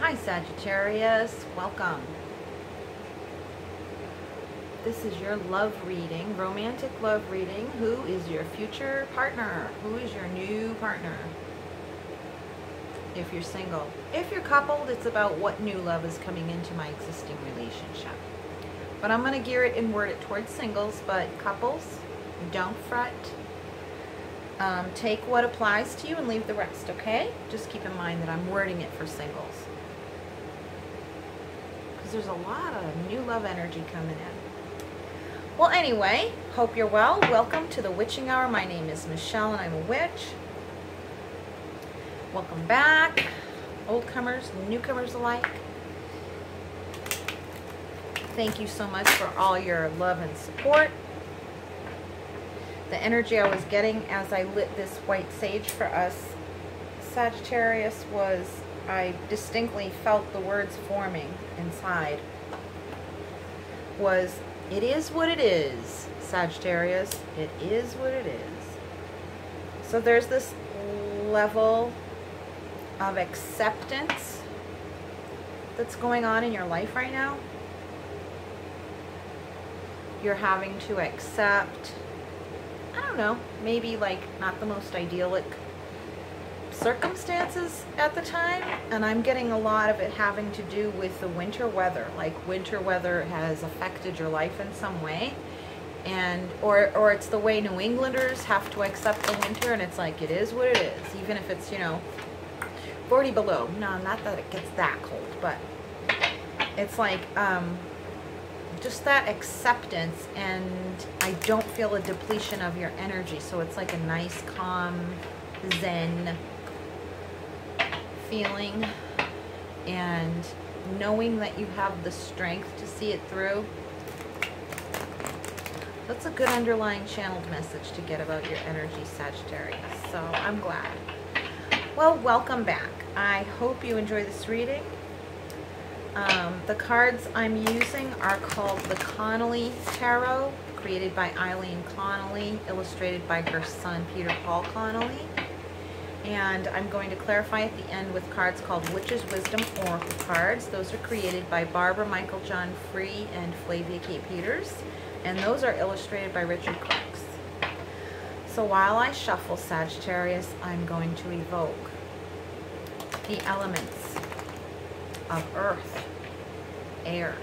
Hi Sagittarius, welcome. This is your love reading, romantic love reading. Who is your future partner? Who is your new partner? If you're single. If you're coupled, it's about what new love is coming into my existing relationship. But I'm going to gear it and word it towards singles, but couples, don't fret. Take what applies to you and leave the rest, okay? Just keep in mind that I'm wording it for singles. Because there's a lot of new love energy coming in. Well, anyway, hope you're well. Welcome to the Witching Hour. My name is Michelle and I'm a witch. Welcome back, old comers, newcomers alike. Thank you so much for all your love and support. The energy I was getting as I lit this white sage for us, Sagittarius, was I distinctly felt the words forming inside. Was, it is what it is, Sagittarius. It is what it is. So there's this level of acceptance that's going on in your life right now. You're having to accept, I don't know, maybe like not the most idyllic circumstances at the time, and I'm getting a lot of it having to do with the winter weather. Like winter weather has affected your life in some way, and or it's the way New Englanders have to accept the winter, and it's like it is what it is, even if it's, you know, 40 below. No, not that it gets that cold, but it's like just that acceptance, and I don't feel a depletion of your energy. So it's like a nice, calm, zen feeling, and knowing that you have the strength to see it through. That's a good underlying channeled message to get about your energy, Sagittarius. So I'm glad. Well, welcome back. I hope you enjoy this reading. The cards I'm using are called the Connolly Tarot, created by Eileen Connolly, illustrated by her son, Peter Paul Connolly. And I'm going to clarify at the end with cards called Witch's Wisdom Oracle cards. Those are created by Barbara Michael John Free and Flavia K. Peters. And those are illustrated by Richard Crooks. So while I shuffle, Sagittarius, I'm going to evoke the elements of earth, air,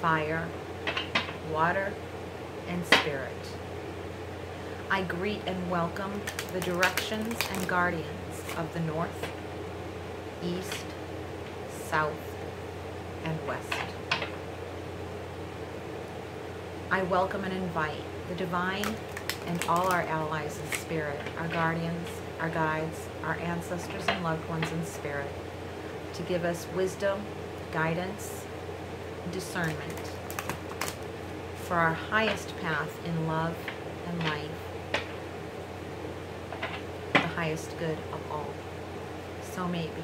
fire, water, and spirit. I greet and welcome the directions and guardians of the north, east, south, and west. I welcome and invite the divine and all our allies in spirit, our guardians, our guides, our ancestors and loved ones in spirit, to give us wisdom, guidance, discernment for our highest path in love and life, the highest good of all. So may it be.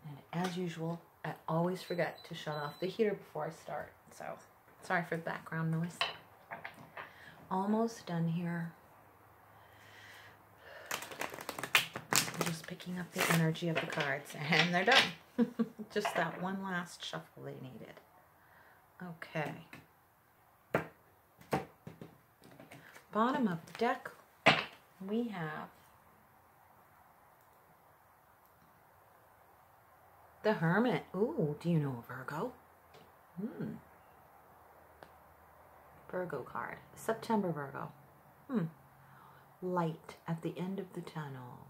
And as usual, I always forget to shut off the heater before I start, so sorry for the background noise. Almost done here. I'm just picking up the energy of the cards, and they're done. Just that one last shuffle they needed. Okay. Bottom of the deck, we have the Hermit. Ooh, do you know a Virgo? Virgo card. September Virgo. Light at the end of the tunnel.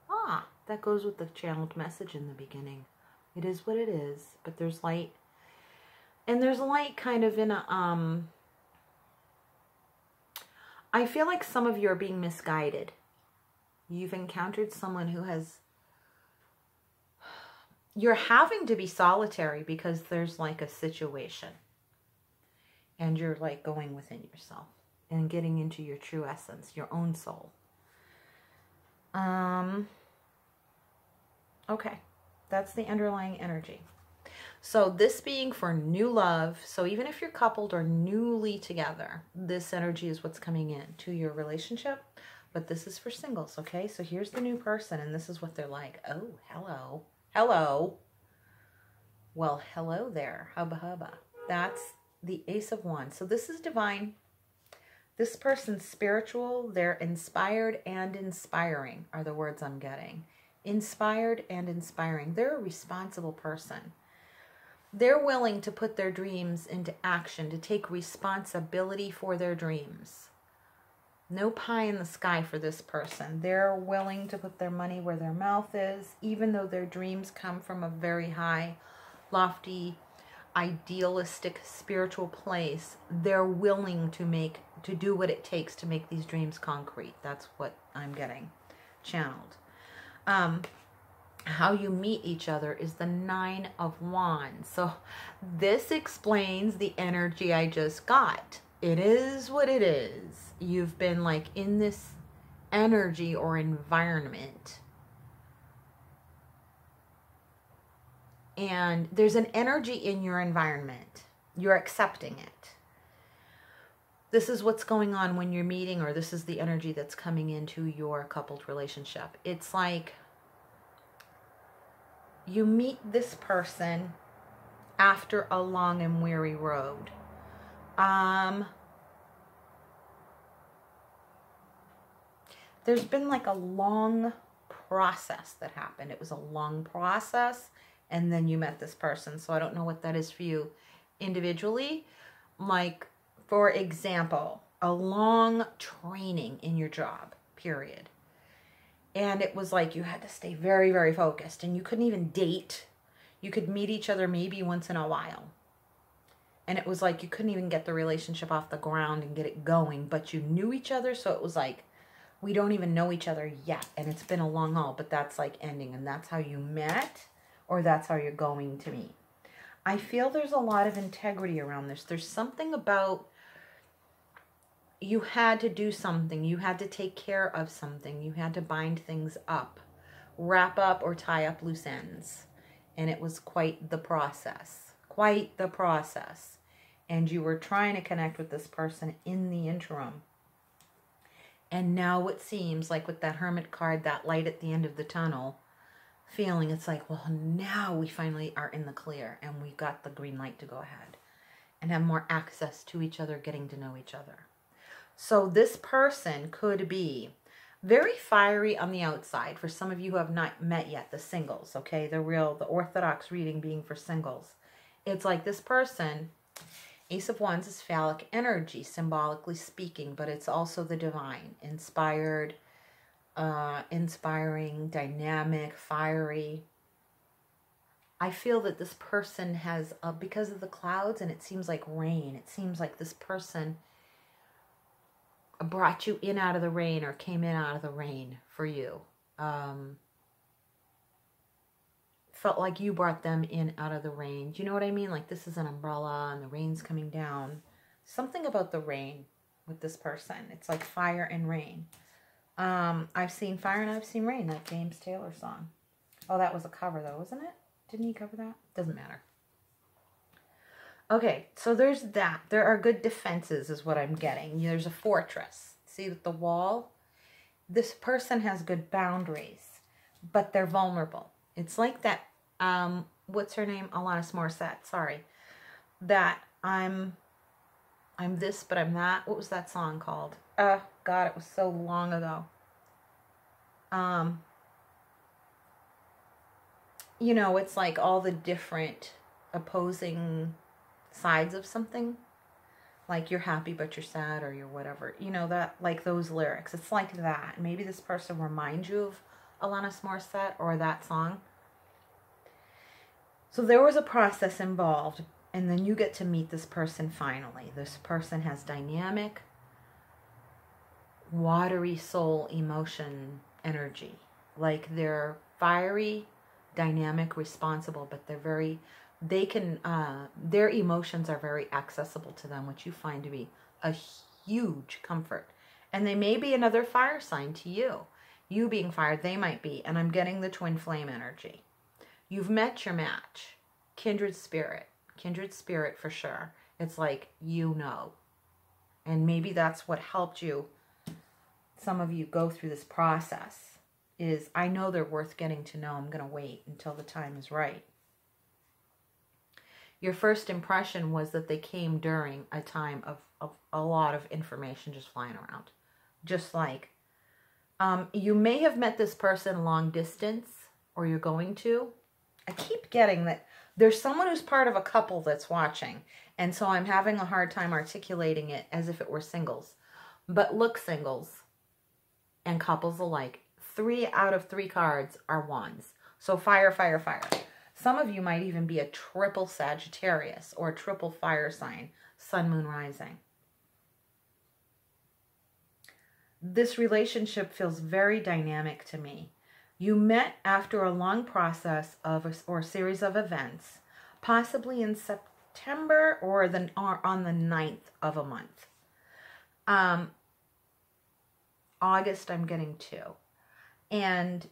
Ah, that goes with the channeled message in the beginning. It is what it is, but there's light. And there's light kind of in a, I feel like some of you are being misguided. You've encountered someone who has, you're having to be solitary because there's like a situation. And you're like going within yourself and getting into your true essence, your own soul. Okay, that's the underlying energy. So this being for new love, so even if you're coupled or newly together, this energy is what's coming in to your relationship. But this is for singles, okay? So here's the new person, and this is what they're like. Oh, hello. Hello. Well, hello there. Hubba hubba. That's the Ace of Wands. So this is divine. This person's spiritual. They're inspired and inspiring are the words I'm getting. Inspired and inspiring. They're a responsible person. They're willing to put their dreams into action, to take responsibility for their dreams. No pie in the sky for this person. They're willing to put their money where their mouth is, even though their dreams come from a very high, lofty, idealistic, spiritual place. They're willing to do what it takes to make these dreams concrete. That's what I'm getting channeled. How you meet each other is the Nine of Wands. So this explains the energy I just got. It is what it is. You've been like in this energy or environment. And there's an energy in your environment. You're accepting it. This is what's going on when you're meeting, or this is the energy that's coming into your coupled relationship. It's like you meet this person after a long and weary road. There's been like a long process that happened. It was a long process, and then you met this person. So I don't know what that is for you individually. Like, for example, a long training in your job, period. And it was like you had to stay very, very focused, and you couldn't even date. You could meet each other maybe once in a while. And it was like you couldn't even get the relationship off the ground and get it going, but you knew each other. So it was like, we don't even know each other yet. And it's been a long haul, but that's like ending. And that's how you met, or that's how you're going to meet. I feel there's a lot of integrity around this. There's something about you had to do something. You had to take care of something. You had to bind things up, wrap up or tie up loose ends. And it was quite the process. Quite the process. And you were trying to connect with this person in the interim. And now it seems like with that Hermit card, that light at the end of the tunnel, feeling it's like, well, now we finally are in the clear and we got the green light to go ahead and have more access to each other, getting to know each other. So this person could be very fiery on the outside. For some of you who have not met yet, the singles, okay? The orthodox reading being for singles. It's like this person, Ace of Wands is phallic energy, symbolically speaking, but it's also the divine, inspired, inspiring, dynamic, fiery. I feel that this person has, because of the clouds, and it seems like rain, it seems like this person brought you in out of the rain or came in out of the rain for you. Felt like you brought them in out of the rain. Do you know what I mean? Like this is an umbrella and the rain's coming down. Something about the rain with this person. It's like fire and rain. I've seen fire and I've seen rain, that James Taylor song. Oh, that was a cover though, wasn't it? Didn't he cover that? Doesn't matter. Okay, so there's that. There are good defenses is what I'm getting. There's a fortress. See with the wall? This person has good boundaries, but they're vulnerable. It's like that, what's her name? Alanis Morissette, sorry. That I'm this, but I'm that. What was that song called? God, it was so long ago. You know, it's like all the different opposing sides of something. Like you're happy, but you're sad, or you're whatever. You know, that, like those lyrics. It's like that. Maybe this person reminds you of Alanis Morissette or that song. So there was a process involved, and then you get to meet this person finally. This person has dynamic, watery soul emotion energy. Like they're fiery, dynamic, responsible, but their emotions are very accessible to them, which you find to be a huge comfort. And they may be another fire sign to you. You being fired, they might be. And I'm getting the twin flame energy. You've met your match, kindred spirit for sure. It's like, you know, and maybe that's what helped you, some of you, go through this process, is I know they're worth getting to know. I'm going to wait until the time is right. Your first impression was that they came during a time of a lot of information just flying around. Just like, you may have met this person long distance, or you're going to. I keep getting that there's someone who's part of a couple that's watching. And so I'm having a hard time articulating it as if it were singles. But look, singles and couples alike, 3 out of 3 cards are wands. So fire, fire, fire. Some of you might even be a triple Saggitarius or a triple fire sign, sun, moon, rising. This relationship feels very dynamic to me. You met after a long process of or series of events, possibly in September or on the 9th of a month. August, I'm getting 2. And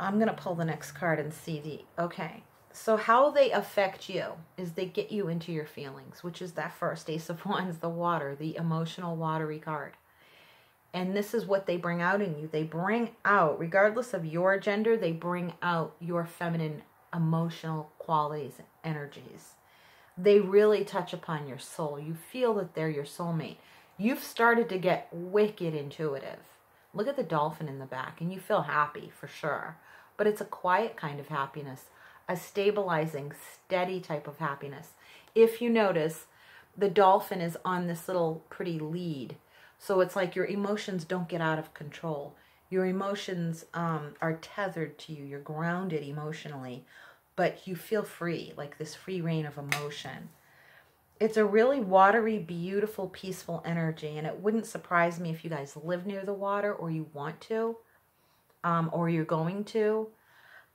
I'm going to pull the next card and see okay. So how they affect you is they get you into your feelings, which is that first Ace of Wands, the water, the emotional watery card. And this is what they bring out in you. They bring out, regardless of your gender, they bring out your feminine emotional qualities, energies. They really touch upon your soul. You feel that they're your soulmate. You've started to get wicked intuitive. Look at the dolphin in the back, and you feel happy for sure. But it's a quiet kind of happiness, a stabilizing, steady type of happiness. If you notice, the dolphin is on this little pretty lead. So it's like your emotions don't get out of control. Your emotions are tethered to you. You're grounded emotionally, but you feel free, like this free reign of emotion. It's a really watery, beautiful, peaceful energy, and it wouldn't surprise me if you guys live near the water, or you want to, or you're going to,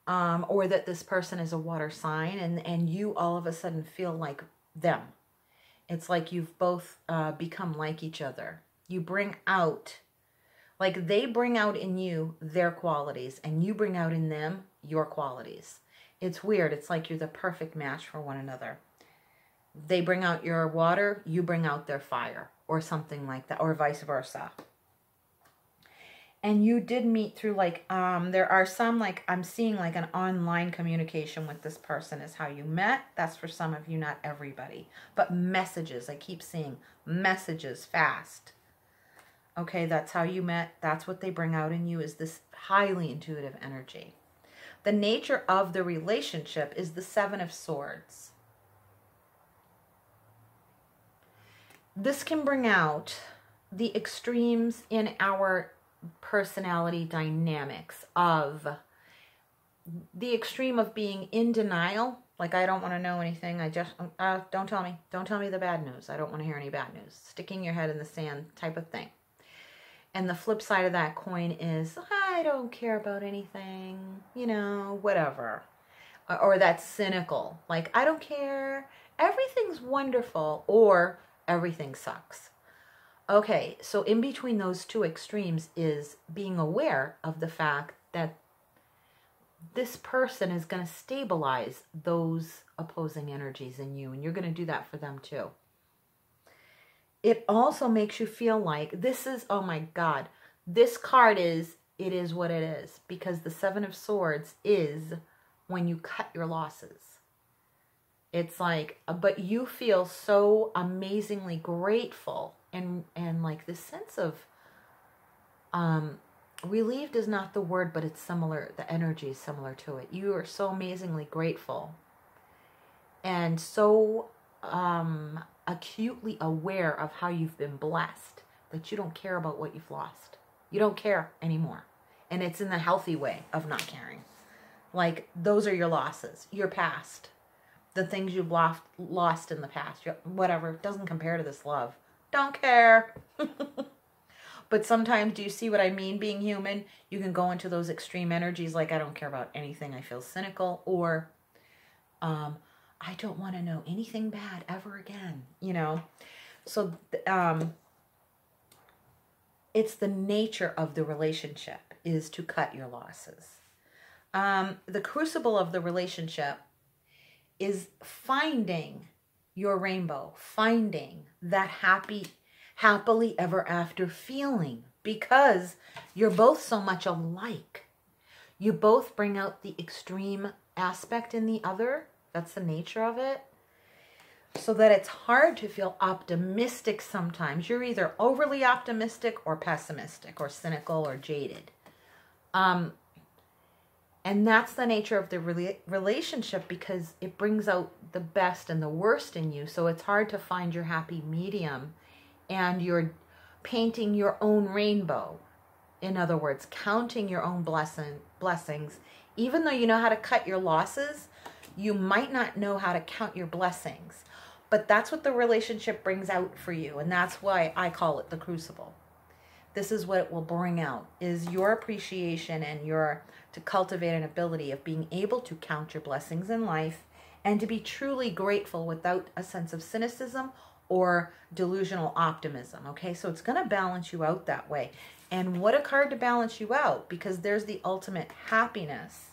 or that this person is a water sign, and you all of a sudden feel like them. It's like you've both become like each other. You bring out, like they bring out in you their qualities, and you bring out in them your qualities. It's weird. It's like you're the perfect match for one another. They bring out your water, you bring out their fire, or something like that, or vice versa. And you did meet through, like, there are some, like, I'm seeing like an online communication with this person is how you met. That's for some of you, not everybody. But messages, I keep seeing messages fast. Okay, that's how you met. That's what they bring out in you, is this highly intuitive energy. The nature of the relationship is the 7 of Swords. This can bring out the extremes in our personality dynamics, of the extreme of being in denial, like I don't want to know anything, I just don't tell me the bad news, I don't want to hear any bad news, sticking your head in the sand type of thing. And the flip side of that coin is, I don't care about anything, you know, whatever. Or that's cynical, like I don't care, everything's wonderful, or everything sucks. Okay, so in between those two extremes is being aware of the fact that this person is going to stabilize those opposing energies in you, and you're going to do that for them too. It also makes you feel like this is, oh my God, this card is, it is what it is, because the 7 of Swords is when you cut your losses. It's like, but you feel so amazingly grateful, and like this sense of, relieved is not the word, but it's similar, the energy is similar to it. You are so amazingly grateful and so acutely aware of how you've been blessed that you don't care about what you've lost. You don't care anymore. And it's in the healthy way of not caring. Like, those are your losses, your past. The things you've lost in the past, whatever, doesn't compare to this love. Don't care. But sometimes, do you see what I mean, being human? You can go into those extreme energies, like I don't care about anything, I feel cynical, or I don't want to know anything bad ever again, you know? So it's the nature of the relationship is to cut your losses. The crucible of the relationship is finding your rainbow, finding that happily ever after feeling, because you're both so much alike. You both bring out the extreme aspect in the other. That's the nature of it. So that it's hard to feel optimistic sometimes. You're either overly optimistic or pessimistic or cynical or jaded. And that's the nature of the relationship, because it brings out the best and the worst in you. So it's hard to find your happy medium, and you're painting your own rainbow. In other words, counting your own blessings. Even though you know how to cut your losses, you might not know how to count your blessings. But that's what the relationship brings out for you. And that's why I call it the crucible. This is what it will bring out, is your appreciation and to cultivate an ability of being able to count your blessings in life and to be truly grateful without a sense of cynicism or delusional optimism. Okay, so it's going to balance you out that way. And what a card to balance you out, because there's the ultimate happiness.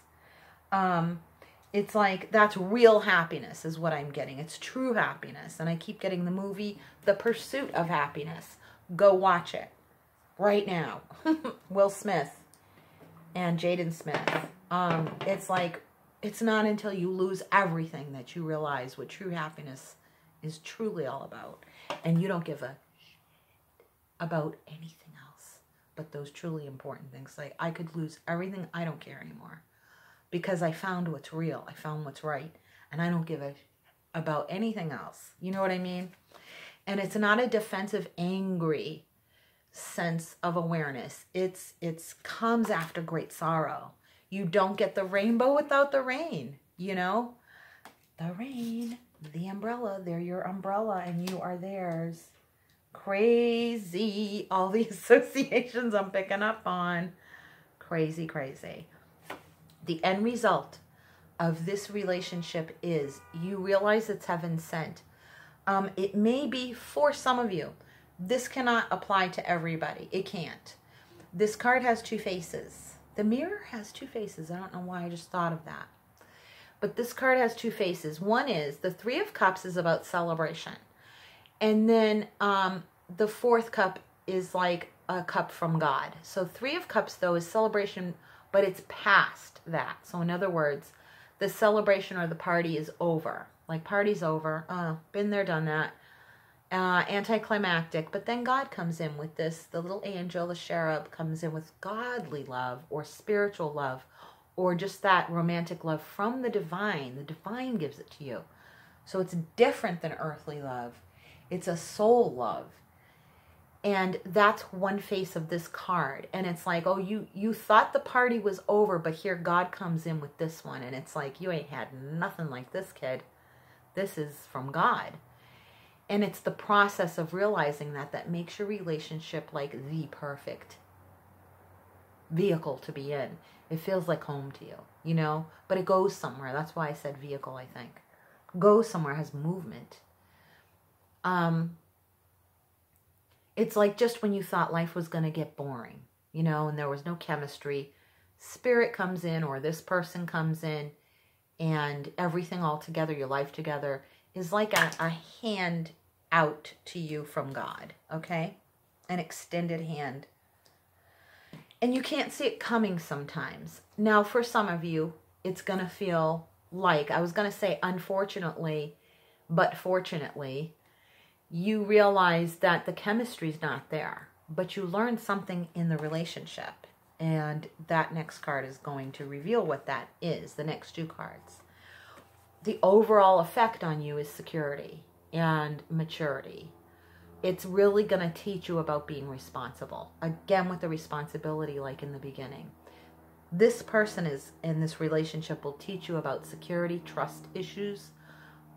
It's like, that's real happiness is what I'm getting. It's true happiness. And I keep getting the movie, The Pursuit of Happiness. Go watch it right now. Will Smith and Jaden Smith. It's like, it's not until you lose everything that you realize what true happiness is truly all about. And you don't give a shit about anything else but those truly important things. Like, I could lose everything. I don't care anymore. Because I found what's real. I found what's right. And I don't give a shit about anything else. You know what I mean? And it's not a defensive, angry sense of awareness. It's comes after great sorrow. You don't get the rainbow without the rain, you know? The rain, the umbrella, they're your umbrella and you are theirs. Crazy. All the associations I'm picking up on. Crazy, crazy. The end result of this relationship is you realize it's heaven sent. It may be for some of you. This cannot apply to everybody. It can't. This card has two faces. The mirror has two faces. I don't know why I just thought of that. But this card has two faces. One is the Three of Cups is about celebration. And then the fourth cup is like a cup from God. So Three of Cups, though, is celebration, but it's past that. So in other words, the celebration or the party is over. Like, party's over. Been there, done that. Anticlimactic. But then God comes in with this. The little angel, the cherub, comes in with godly love or spiritual love or just that romantic love from the divine. The divine gives it to you. So it's different than earthly love. It's a soul love. And that's one face of this card. And it's like, oh, you thought the party was over, but here God comes in with this one. And it's like, you ain't had nothing like this, kid. This is from God. And it's the process of realizing that makes your relationship like the perfect vehicle to be in. It feels like home to you, you know? But it goes somewhere. That's why I said vehicle, I think. Goes somewhere, has movement. It's like just when you thought life was going to get boring, you know, and there was no chemistry, spirit comes in or this person comes in and everything all together, your life together, is like a hand out to you from God, okay? An extended hand. And you can't see it coming sometimes. Now, for some of you, it's going to feel like, I was going to say unfortunately, but fortunately, you realize that the chemistry's not there, but you learned something in the relationship. And that next card is going to reveal what that is, the next two cards. The overall effect on you is security and maturity. It's really going to teach you about being responsible. Again, with the responsibility like in the beginning. This person is in this relationship will teach you about security, trust issues,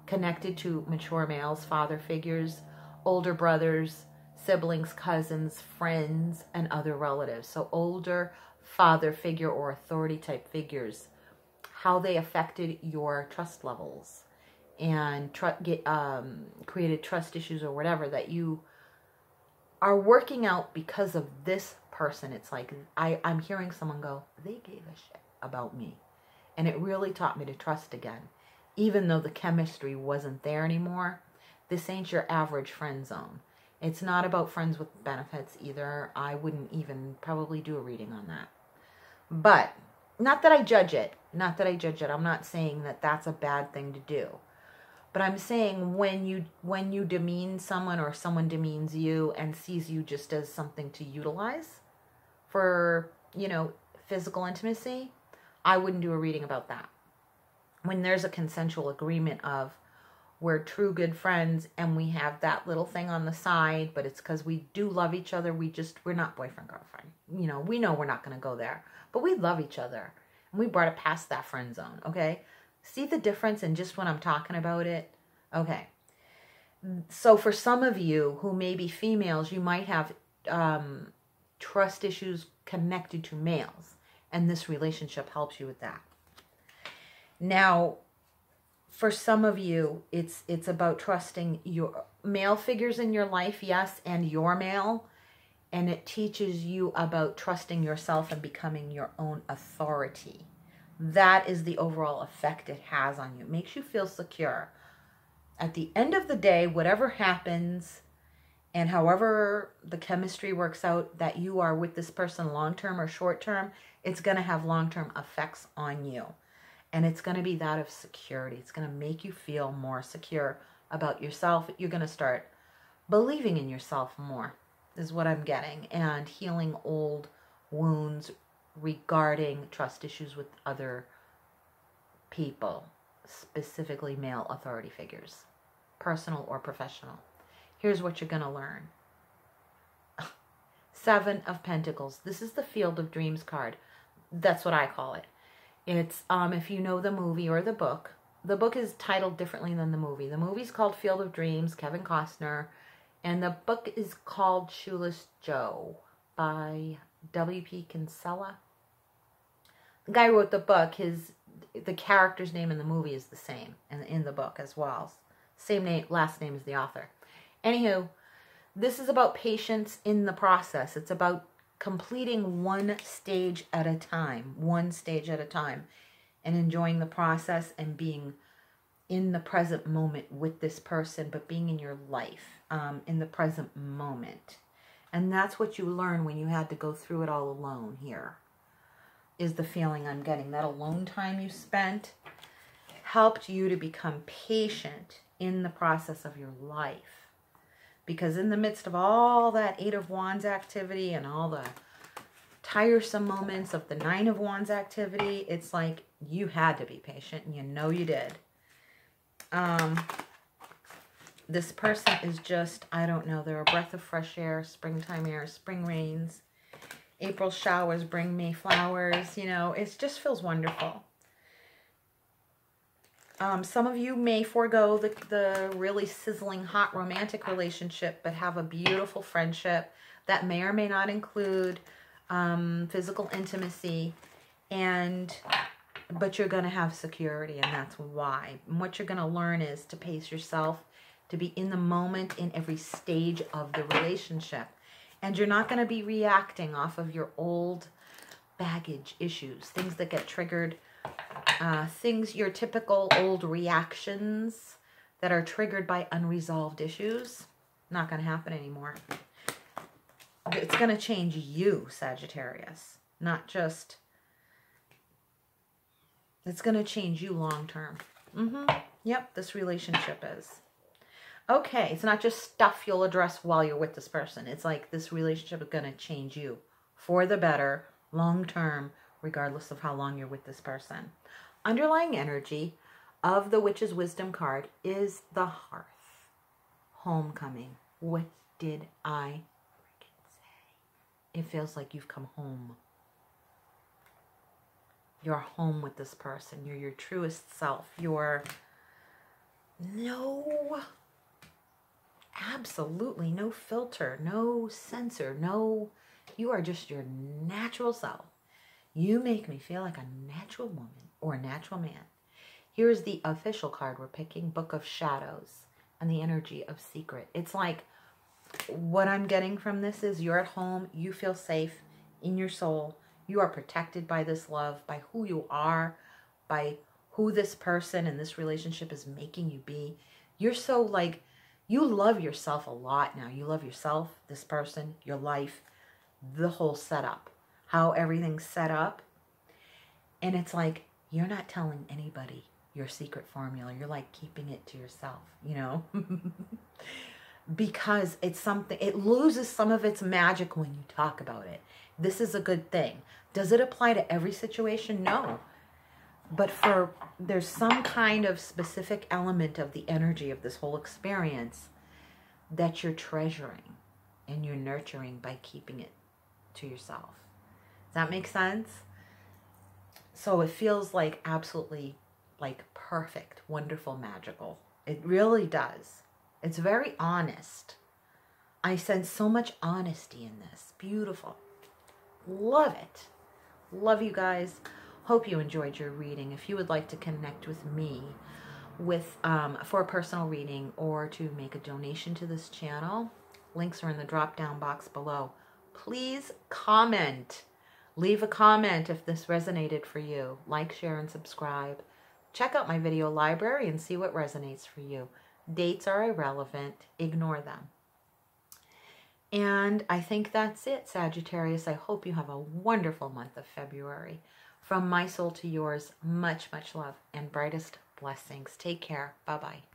connected to mature males, father figures, older brothers, siblings, cousins, friends, and other relatives. So older father figure or authority type figures, how they affected your trust levels and created trust issues or whatever that you are working out because of this person. It's like I'm hearing someone go, they gave a shit about me. And it really taught me to trust again. Even though the chemistry wasn't there anymore, this ain't your average friend zone. It's not about friends with benefits either. I wouldn't even probably do a reading on that. But not that I judge it. Not that I judge it. I'm not saying that that's a bad thing to do. But I'm saying when you demean someone or someone demeans you and sees you just as something to utilize for, you know, physical intimacy, I wouldn't do a reading about that. When there's a consensual agreement of we're true good friends and we have that little thing on the side, but it's because we do love each other. We're not boyfriend, girlfriend. You know, we know we're not going to go there, but we love each other. And we brought it past that friend zone, okay? See the difference in just when I'm talking about it? Okay. So for some of you who may be females, you might have trust issues connected to males. And this relationship helps you with that. Now, for some of you, it's about trusting your male figures in your life, yes, and your male. And it teaches you about trusting yourself and becoming your own authority. That is the overall effect it has on you. It makes you feel secure. At the end of the day, whatever happens, and however the chemistry works out, that you are with this person long-term or short-term, it's going to have long-term effects on you. And it's going to be that of security. It's going to make you feel more secure about yourself. You're going to start believing in yourself more, is what I'm getting. And healing old wounds regarding trust issues with other people, specifically male authority figures, personal or professional. Here's what you're going to learn. 7 of Pentacles. This is the Field of Dreams card. That's what I call it. It's, if you know the movie or the book is titled differently than the movie. The movie's called Field of Dreams, Kevin Costner, and the book is called Shoeless Joe by W.P. Kinsella. The guy who wrote the book, the character's name in the movie is the same, and in the book as well. Same name, last name as the author. Anywho, this is about patience in the process. It's about completing one stage at a time, and enjoying the process and being in the present moment with this person, but being in your life, in the present moment. And that's what you learn when you had to go through it all alone here, is the feeling I'm getting. That alone time you spent helped you to become patient in the process of your life. Because in the midst of all that 8 of Wands activity and all the tiresome moments of the 9 of Wands activity, it's like you had to be patient, and you know you did. This person is just, I don't know, they're a breath of fresh air, springtime air, spring rains, April showers bring me flowers, you know, it just feels wonderful. Some of you may forego the really sizzling hot romantic relationship, but have a beautiful friendship that may or may not include physical intimacy, but you're going to have security, and that's why. And what you're going to learn is to pace yourself, to be in the moment in every stage of the relationship. And you're not going to be reacting off of your old baggage issues, things that get triggered, your typical old reactions that are triggered by unresolved issues. Not going to happen anymore. It's going to change you, Sagittarius. Not just, it's going to change you long term. Yep, this relationship is. Okay, it's not just stuff you'll address while you're with this person. It's like this relationship is going to change you for the better, long term, regardless of how long you're with this person. Underlying energy of the Witch's Wisdom card is the hearth. Homecoming. What did I freaking say? It feels like you've come home. You're home with this person. You're your truest self. You're absolutely no filter, no censor, you are just your natural self. You make me feel like a natural woman or a natural man. Here's the official card we're picking, Book of Shadows and the energy of secret. It's like what I'm getting from this is you're at home, you feel safe in your soul, you are protected by this love, by who you are, by who this person in this relationship is making you be. You're so like, you love yourself a lot now. You love yourself, this person, your life, the whole setup, how everything's set up. And it's like, you're not telling anybody your secret formula. You're like keeping it to yourself, you know, because it's something, it loses some of its magic when you talk about it. This is a good thing. Does it apply to every situation? No. But there's some kind of specific element of the energy of this whole experience that you're treasuring and you're nurturing by keeping it to yourself. Does that make sense? So it feels like absolutely like perfect, wonderful, magical. It really does. It's very honest. I sense so much honesty in this. Beautiful. Love it. Love you guys. Hope you enjoyed your reading. If you would like to connect with me for a personal reading or to make a donation to this channel, links are in the drop-down box below. Please comment. Leave a comment if this resonated for you. Like, share, and subscribe. Check out my video library and see what resonates for you. Dates are irrelevant. Ignore them. And I think that's it, Sagittarius. I hope you have a wonderful month of February. From my soul to yours, much, much love and brightest blessings. Take care. Bye-bye.